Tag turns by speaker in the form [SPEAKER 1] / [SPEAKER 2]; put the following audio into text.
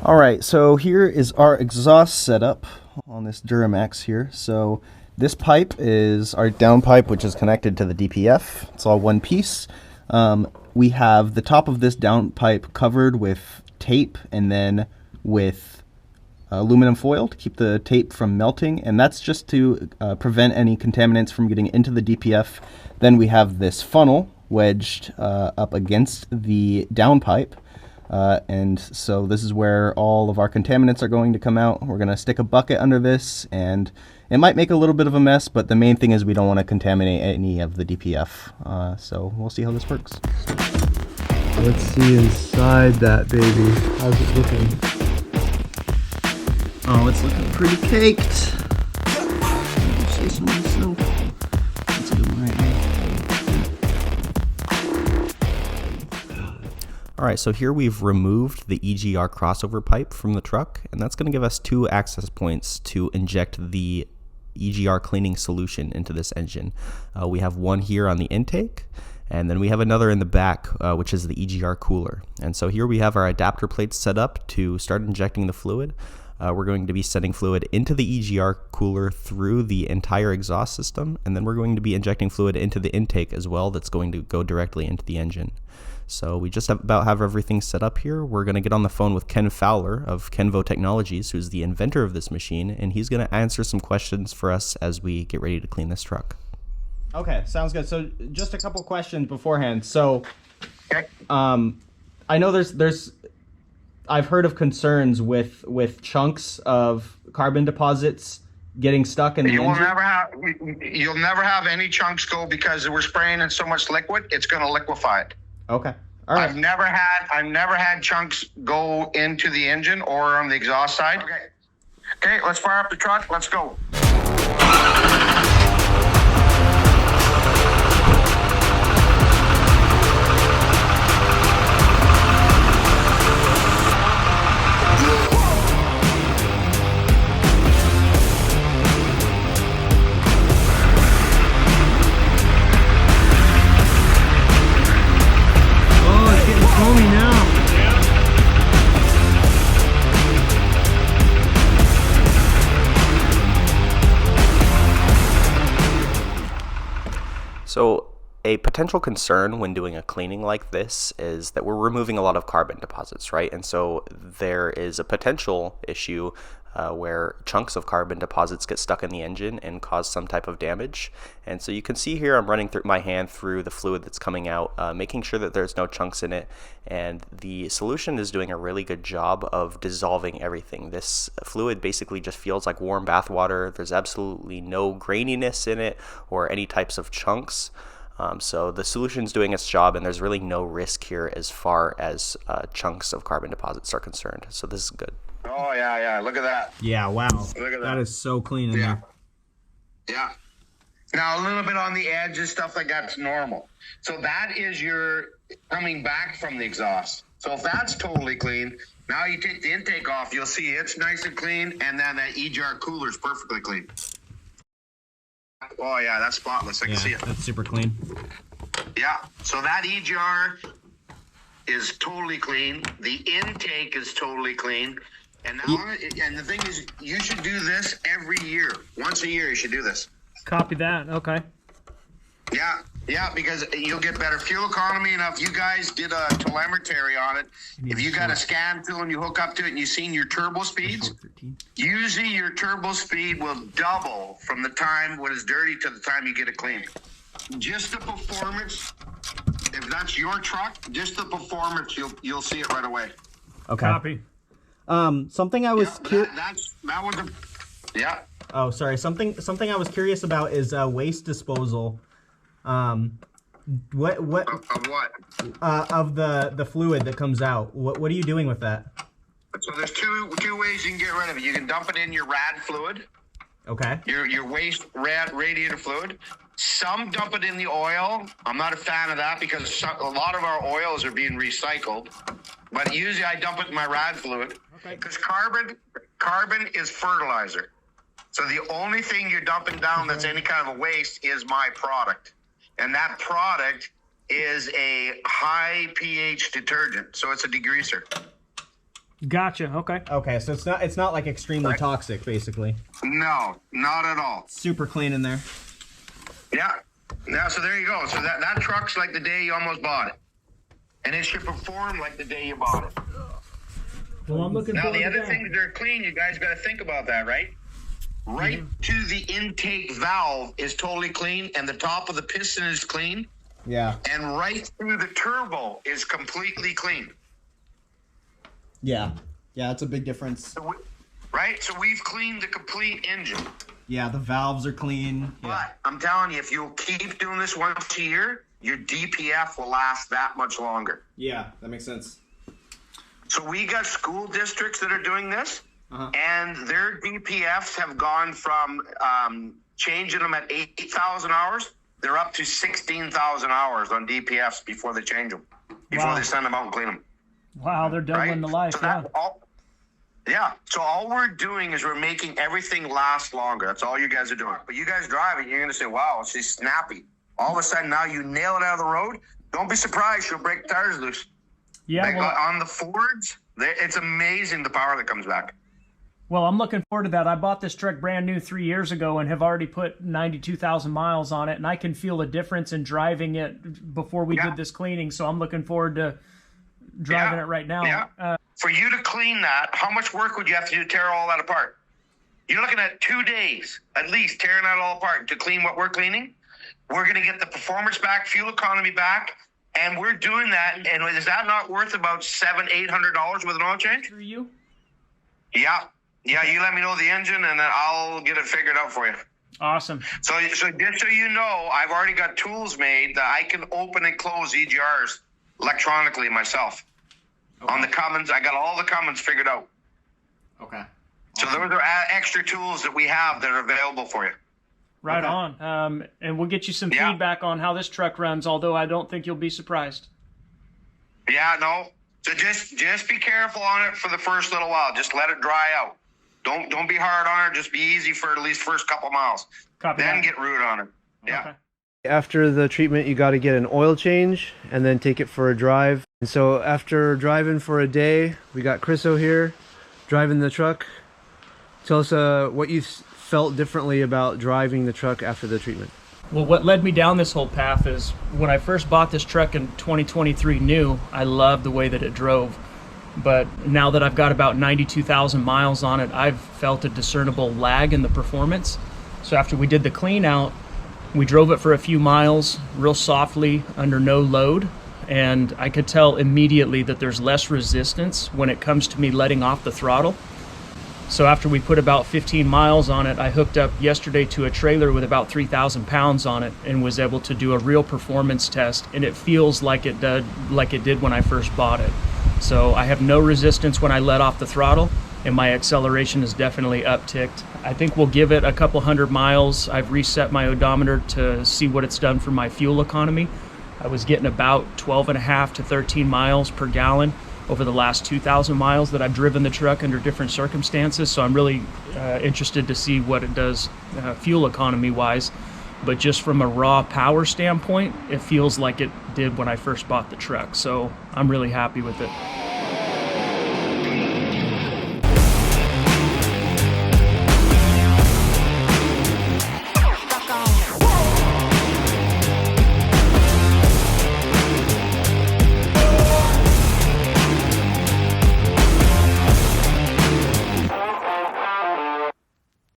[SPEAKER 1] All right, so here is our exhaust setup on this Duramax here. So this pipe is our down pipe, which is connected to the DPF. It's all one piece. We have the top of this down pipe covered with tape and then with aluminum foil to keep the tape from melting, and that's just to prevent any contaminants from getting into the DPF. Then we have this funnel wedged up against the down pipe. And so this is where all of our contaminants are going to come out. We're going to stick a bucket under this, and it might make a little bit of a mess, but the main thing is we don't want to contaminate any of the DPF. So we'll see how this works.
[SPEAKER 2] Let's see inside that baby. How's it looking?
[SPEAKER 1] Oh, it's looking pretty caked. Say so myself. That's a good one right now. All right, so here we've removed the EGR crossover pipe from the truck, and that's going to give us 2 access points to inject the EGR cleaning solution into this engine. We have one here on the intake, and then we have another in the back, which is the EGR cooler. And so here we have our adapter plates set up to start injecting the fluid. We're going to be sending fluid into the EGR cooler through the entire exhaust system, and then we're going to be injecting fluid into the intake as well that's going to go directly into the engine. So we just about have everything set up here. We're going to get on the phone with Ken Fowler of Kenvo Technologies, who's the inventor of this machine, and he's going to answer some questions for us as we get ready to clean this truck. Okay, sounds good. So just a couple questions beforehand. So I know there's I've heard of concerns with chunks of carbon deposits getting stuck in the engine.
[SPEAKER 3] You'll never have any chunks go because we're spraying in so much liquid, it's going to liquefy it.
[SPEAKER 1] Okay. All right.
[SPEAKER 3] I've never had chunks go into the engine or on the exhaust side. Okay, let's fire up the truck. Let's go.
[SPEAKER 1] So a potential concern when doing a cleaning like this is that we're removing a lot of carbon deposits, right? And so there is a potential issue where chunks of carbon deposits get stuck in the engine and cause some type of damage. And so you can see here I'm running my hand through the fluid that's coming out, making sure that there's no chunks in it. And the solution is doing a really good job of dissolving everything. This fluid basically just feels like warm bath water. There's absolutely no graininess in it or any types of chunks. So the solution's doing its job, and there's really no risk here as far as chunks of carbon deposits are concerned. So this is good.
[SPEAKER 3] Oh, yeah. Look at that.
[SPEAKER 1] Yeah, wow.
[SPEAKER 3] Look at that.
[SPEAKER 1] That is so clean in there.
[SPEAKER 3] Yeah. Now, a little bit on the edge and stuff like that's normal. So that is your coming back from the exhaust. So if that's totally clean, now you take the intake off, you'll see it's nice and clean, and then that EGR cooler is perfectly clean. Oh, yeah, that's spotless. I can see it.
[SPEAKER 1] That's super clean.
[SPEAKER 3] Yeah, so that EGR is totally clean. The intake is totally clean. And now, and the thing is, you should do this every year. Once a year, you should do this.
[SPEAKER 4] Copy that. Okay.
[SPEAKER 3] Yeah, because you'll get better fuel economy. And if you guys did a telemetry on it, if you got a scan tool and you hook up to it and you've seen your turbo speeds, usually your turbo speed will double from the time when it's dirty to the time you get it clean. Just the performance, if that's your truck, just the performance, you'll see it right away.
[SPEAKER 1] Okay.
[SPEAKER 4] Copy.
[SPEAKER 1] Something I was
[SPEAKER 3] yeah.
[SPEAKER 1] Oh, sorry. Something I was curious about is waste disposal. What
[SPEAKER 3] Of what?
[SPEAKER 1] Of the fluid that comes out. What are you doing with that?
[SPEAKER 3] So there's two ways you can get rid of it. You can dump it in your rad fluid.
[SPEAKER 1] Okay.
[SPEAKER 3] Your waste radiator fluid. Some dump it in the oil. I'm not a fan of that because a lot of our oils are being recycled. But usually I dump it in my rad fluid.
[SPEAKER 1] Okay.
[SPEAKER 3] Because carbon is fertilizer. So the only thing you're dumping down that's any kind of a waste is my product. And that product is a high pH detergent. So it's a degreaser.
[SPEAKER 4] Gotcha. Okay.
[SPEAKER 1] Okay, so it's not like extremely toxic, basically.
[SPEAKER 3] No, not at all.
[SPEAKER 1] Super clean in there.
[SPEAKER 3] Yeah. Now, so there you go. So that truck's like the day you almost bought it. And it should perform like the day you bought it.
[SPEAKER 4] Well, I'm looking
[SPEAKER 3] Now,
[SPEAKER 4] forward
[SPEAKER 3] the
[SPEAKER 4] to
[SPEAKER 3] other
[SPEAKER 4] that.
[SPEAKER 3] things that are clean, you guys got to think about that, right? Right to the intake valve is totally clean, and the top of the piston is clean.
[SPEAKER 1] Yeah.
[SPEAKER 3] And right through the turbo is completely clean.
[SPEAKER 1] Yeah. Yeah, it's a big difference.
[SPEAKER 3] So right? So we've cleaned the complete engine.
[SPEAKER 1] Yeah, the valves are clean. Yeah.
[SPEAKER 3] But I'm telling you, if you'll keep doing this once a year, your DPF will last that much longer.
[SPEAKER 1] Yeah, that makes sense.
[SPEAKER 3] So we got school districts that are doing this, and their DPFs have gone from changing them at 8,000 hours. They're up to 16,000 hours on DPFs before they change them, before they send them out and clean them.
[SPEAKER 4] Wow, they're doubling the life.
[SPEAKER 3] So that's so all we're doing is we're making everything last longer. That's all you guys are doing. But you guys driving, you're going to say, wow, she's snappy. All of a sudden, now you nail it out of the road. Don't be surprised. She'll break the tires loose.
[SPEAKER 4] Yeah,
[SPEAKER 3] Like, on the Fords, it's amazing the power that comes back.
[SPEAKER 4] well, I'm looking forward to that. I bought this truck brand new 3 years ago and have already put 92,000 miles on it, and I can feel a difference in driving it before we did this cleaning. So I'm looking forward to driving it right now.
[SPEAKER 3] Yeah. For you to clean that, how much work would you have to do to tear all that apart? You're looking at 2 days, at least, tearing that all apart to clean what we're cleaning. We're going to get the performance back, fuel economy back, and we're doing that. And is that not worth about $700-800 with an oil change?
[SPEAKER 4] For you?
[SPEAKER 3] Yeah. Yeah, you let me know the engine, and then I'll get it figured out for you.
[SPEAKER 4] Awesome.
[SPEAKER 3] So just so you know, I've already got tools made that I can open and close EGRs electronically myself. On the Cummins, I got all the Cummins figured out.
[SPEAKER 1] Okay.
[SPEAKER 3] So those are extra tools that we have that are available for you.
[SPEAKER 4] Right on. And we'll get you some feedback on how this truck runs, although I don't think you'll be surprised.
[SPEAKER 3] Yeah, no. So just be careful on it for the first little while. Just let it dry out. Don't be hard on it. Just be easy for at least first couple miles.
[SPEAKER 4] Copy
[SPEAKER 3] then
[SPEAKER 4] that.
[SPEAKER 3] get rude on it. Yeah.
[SPEAKER 4] Okay.
[SPEAKER 2] After the treatment, you got to get an oil change and then take it for a drive. And so after driving for a day, we got Chriso here driving the truck. Tell us what you felt differently about driving the truck after the treatment.
[SPEAKER 4] Well, what led me down this whole path is when I first bought this truck in 2023 new, I loved the way that it drove. But now that I've got about 92,000 miles on it, I've felt a discernible lag in the performance. So after we did the clean out, we drove it for a few miles real softly under no load, and I could tell immediately that there's less resistance when it comes to me letting off the throttle. So after we put about 15 miles on it, I hooked up yesterday to a trailer with about 3,000 pounds on it and was able to do a real performance test, and it feels like it did when I first bought it. So I have no resistance when I let off the throttle, and my acceleration is definitely upticked. I think we'll give it a couple hundred miles. I've reset my odometer to see what it's done for my fuel economy. I was getting about 12.5 to 13 miles per gallon over the last 2,000 miles that I've driven the truck under different circumstances. So I'm really interested to see what it does fuel economy wise. But just from a raw power standpoint, it feels like it did when I first bought the truck. So I'm really happy with it.